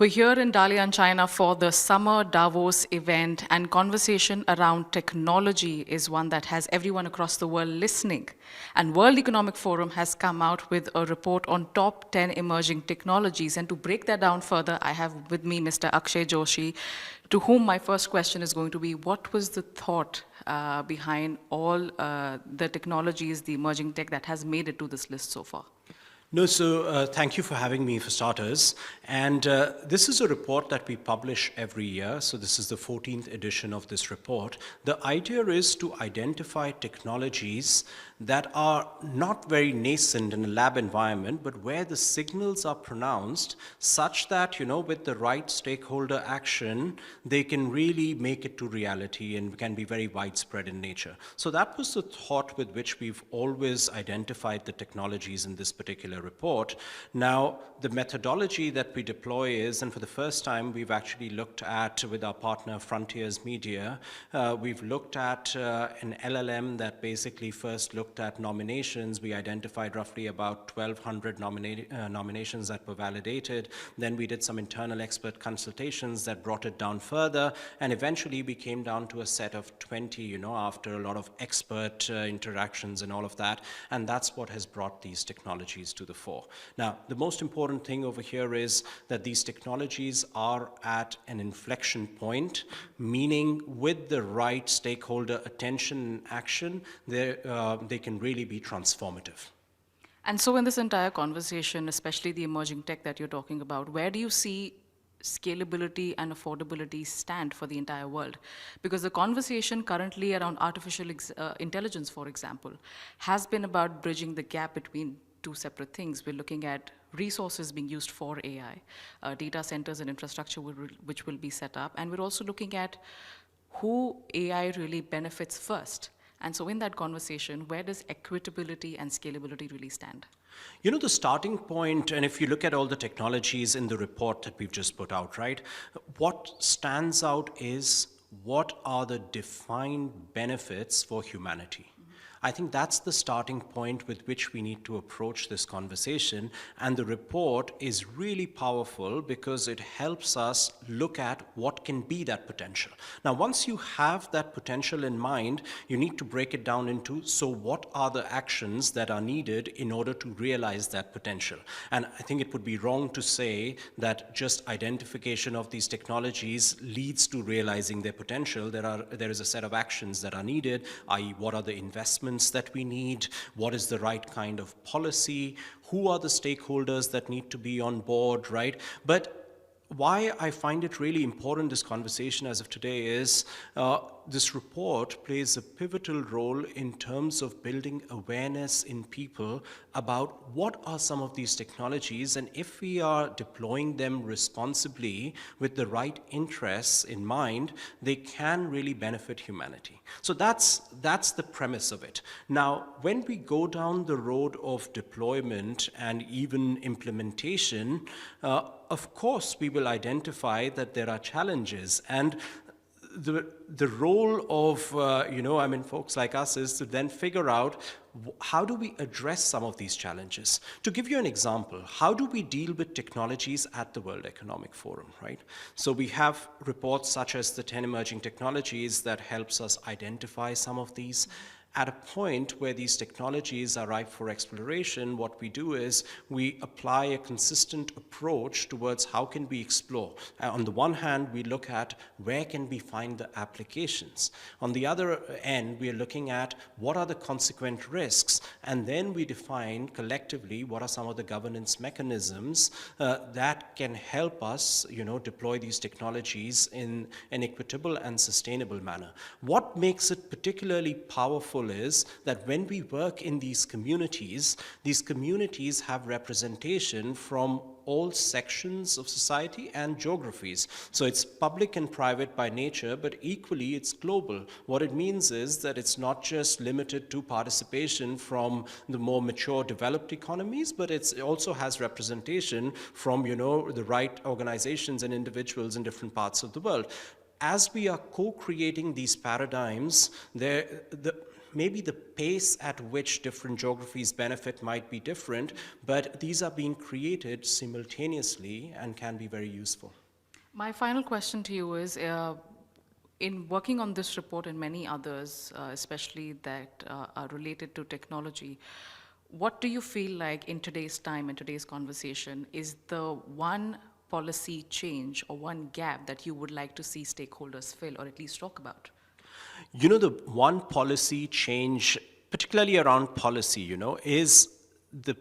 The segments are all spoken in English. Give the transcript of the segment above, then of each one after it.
We're here in Dalian, China for the Summer Davos event, and conversation around technology is one that has everyone across the world listening. And World Economic Forum has come out with a report on top 10 emerging technologies. And to break that down further, I have with me Mr. Akshay Joshi, to whom my first question is going to be, what was the thought behind all the technologies, the emerging tech that has made it to this list so far? No, so thank you for having me for starters. And this is a report that we publish every year. So this is the 14th edition of this report. The idea is to identify technologies that are not very nascent in a lab environment, but where the signals are pronounced such that, with the right stakeholder action, they can really make it to reality and can be very widespread in nature. So that was the thought with which we've always identified the technologies in this particular report. Now, the methodology that we deploy is, and for the first time, we've actually looked at, with our partner Frontiers Media, we've looked at an LLM that basically first looked at nominations. We identified roughly about 1,200 nominations that were validated. Then we did some internal expert consultations that brought it down further, and eventually we came down to a set of 20, after a lot of expert interactions and all of that, and that's what has brought these technologies to the fore. Now, the most important thing over here is that these technologies are at an inflection point, meaning with the right stakeholder attention and action, they can really be transformative. And so in this entire conversation, especially the emerging tech that you're talking about, where do you see scalability and affordability stand for the entire world? Because the conversation currently around artificial intelligence, for example, has been about bridging the gap between two separate things. We're looking at resources being used for AI, data centers and infrastructure which will be set up. And we're also looking at who AI really benefits first. And so in that conversation, where does equitability and scalability really stand? The starting point, and if you look at all the technologies in the report that we've just put out, right, what stands out is what are the defined benefits for humanity. I think that's the starting point with which we need to approach this conversation, and the report is really powerful because it helps us look at what can be that potential. Now, once you have that potential in mind, you need to break it down into, so what are the actions that are needed in order to realize that potential? And I think it would be wrong to say that just identification of these technologies leads to realizing their potential. There is a set of actions that are needed, i.e. what are the investments that we need, what is the right kind of policy, who are the stakeholders that need to be on board, right? But why I find it really important, this conversation as of today, is this report plays a pivotal role in terms of building awareness in people about what are some of these technologies, and if we are deploying them responsibly with the right interests in mind, they can really benefit humanity. So that's the premise of it. Now, when we go down the road of deployment and even implementation, of course, we will identify that there are challenges, and the role of folks like us is to then figure out how do we address some of these challenges. To give you an example, how do we deal with technologies at the World Economic Forum, right? So we have reports such as the 10 emerging technologies that helps us identify some of these. At a point where these technologies are ripe for exploration, what we do is we apply a consistent approach towards how can we explore. On the one hand, we look at where can we find the applications. On the other end, we are looking at what are the consequent risks, and then we define collectively what are some of the governance mechanisms that can help us, deploy these technologies in an equitable and sustainable manner. What makes it particularly powerful is that when we work in these communities have representation from all sections of society and geographies. So it's public and private by nature, but equally it's global. What it means is that it's not just limited to participation from the more mature developed economies, but it also has representation from, the right organizations and individuals in different parts of the world. As we are co-creating these paradigms, maybe the pace at which different geographies benefit might be different, but these are being created simultaneously and can be very useful. My final question to you is, in working on this report and many others, especially that are related to technology, what do you feel like in today's time and today's conversation is the one policy change or one gap that you would like to see stakeholders fill or at least talk about? You know, the one policy change, particularly around policy, is the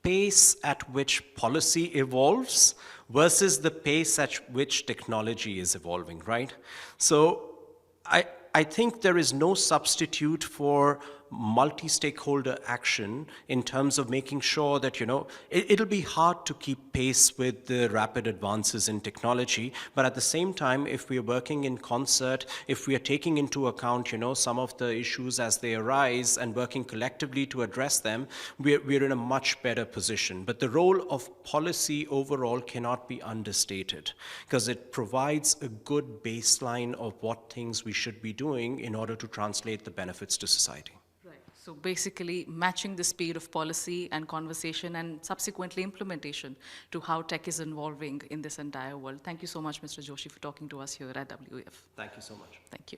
pace at which policy evolves versus the pace at which technology is evolving, right? So I think there is no substitute for multi-stakeholder action in terms of making sure that, it'll be hard to keep pace with the rapid advances in technology, but at the same time, if we are working in concert, if we are taking into account, some of the issues as they arise and working collectively to address them, we're in a much better position. But the role of policy overall cannot be understated because it provides a good baseline of what things we should be doing in order to translate the benefits to society. So basically matching the speed of policy and conversation and subsequently implementation to how tech is evolving in this entire world. Thank you so much, Mr. Joshi, for talking to us here at WEF. Thank you so much. Thank you.